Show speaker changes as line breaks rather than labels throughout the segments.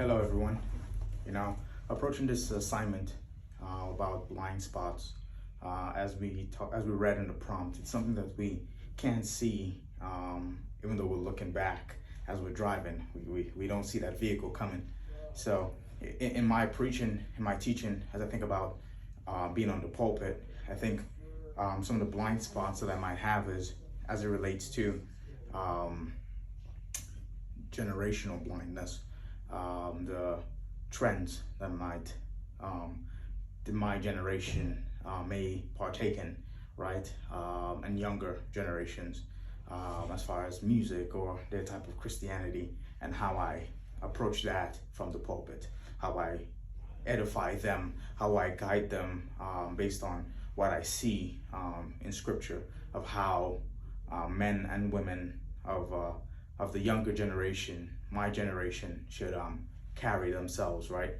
Hello, everyone. You know, approaching this assignment about blind spots, as we read in the prompt, it's something that we can't see, even though we're looking back as we're driving. We don't see that vehicle coming. So, in my preaching, in my teaching, as I think about being on the pulpit, I think some of the blind spots that I might have is as it relates to um, generational blindness, the trends that my generation may partake in, right? And younger generations, as far as music or their type of Christianity, and how I approach that from the pulpit, how I edify them, how I guide them based on what I see in Scripture of how men and women of the younger generation, my generation, should carry themselves, right?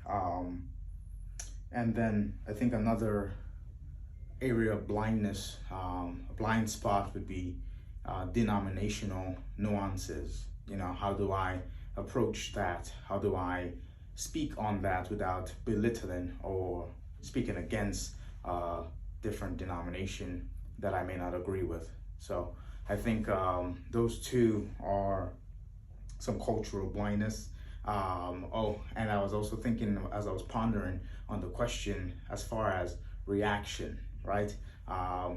Um, and then I think another area of blindness, a blind spot would be denominational nuances. You know, how do I approach that? How do I speak on that without belittling or speaking against different denomination that I may not agree with? So I think those two are some cultural blindness. And I was also thinking as I was pondering on the question as far as reaction, right?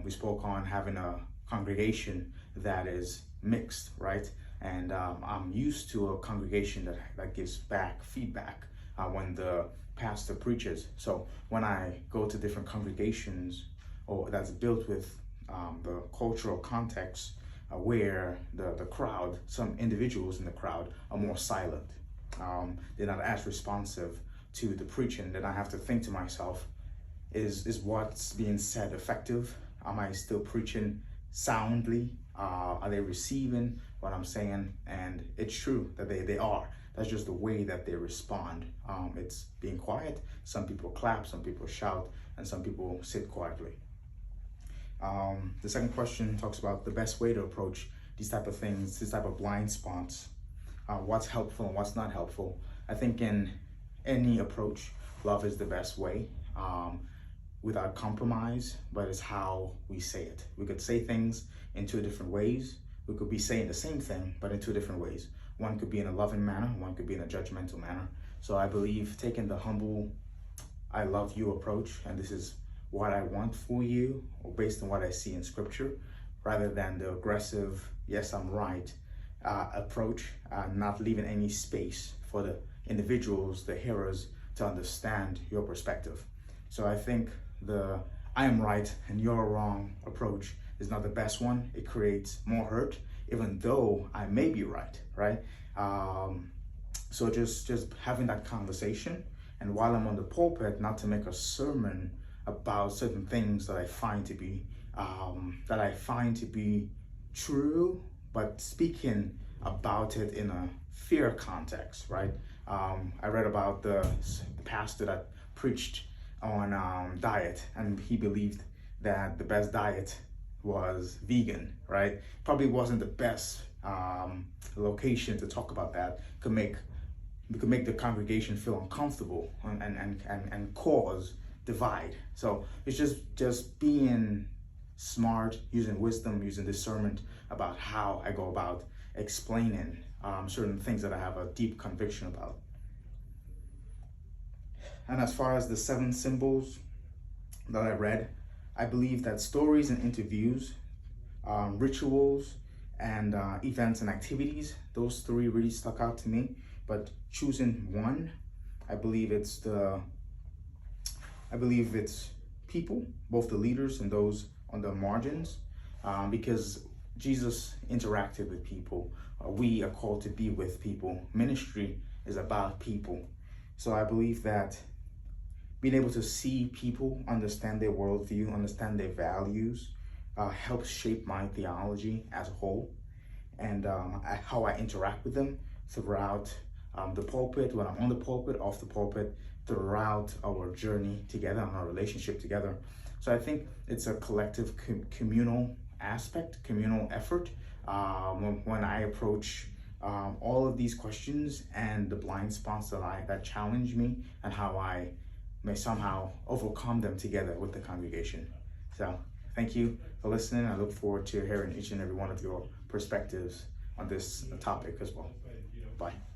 We spoke on having a congregation that is mixed, right? And I'm used to a congregation that gives back feedback when the pastor preaches. So when I go to different congregations or that's built with the cultural context where the crowd, some individuals in the crowd are more silent. They're not as responsive to the preaching. Then I have to think to myself, is what's being said effective? Am I still preaching soundly? Are they receiving what I'm saying? And it's true that they are. That's just the way that they respond. It's being quiet. Some people clap, some people shout, and some people sit quietly. The second question talks about the best way to approach these type of things, this type of blind spots. What's helpful and what's not helpful. I think in any approach, love is the best way, without compromise, but it's how we say it. We could say things in two different ways. We could be saying the same thing, but in two different ways. One could be in a loving manner, one could be in a judgmental manner. So I believe taking the humble, I love you approach, and this is what I want for you, or based on what I see in Scripture, rather than the aggressive, yes, I'm right, approach, not leaving any space for the individuals, the hearers, to understand your perspective. So I think the I am right and you're wrong approach is not the best one. It creates more hurt, even though I may be right, right? So just having that conversation, and while I'm on the pulpit, not to make a sermon about certain things that I find to be true, but speaking about it in a fair context, right? I read about the pastor that preached on diet, and he believed that the best diet was vegan, right? Probably wasn't the best location to talk about that. We could make the congregation feel uncomfortable and cause divide. So it's just being smart, using wisdom, using discernment about how I go about explaining certain things that I have a deep conviction about. And as far as the 7 symbols that I read, I believe that stories and interviews, rituals, and events and activities, those 3 really stuck out to me. But choosing one, I believe it's people, both the leaders and those on the margins, because Jesus interacted with people. We are called to be with people. Ministry is about people. So I believe that being able to see people, understand their worldview, understand their values, helps shape my theology as a whole, and how I interact with them throughout the pulpit, when I'm on the pulpit, off the pulpit, throughout our journey together and our relationship together. So I think it's a collective communal aspect, communal effort. When I approach all of these questions and the blind spots that challenge me, and how I may somehow overcome them together with the congregation. So thank you for listening. I look forward to hearing each and every one of your perspectives on this topic as well. Bye.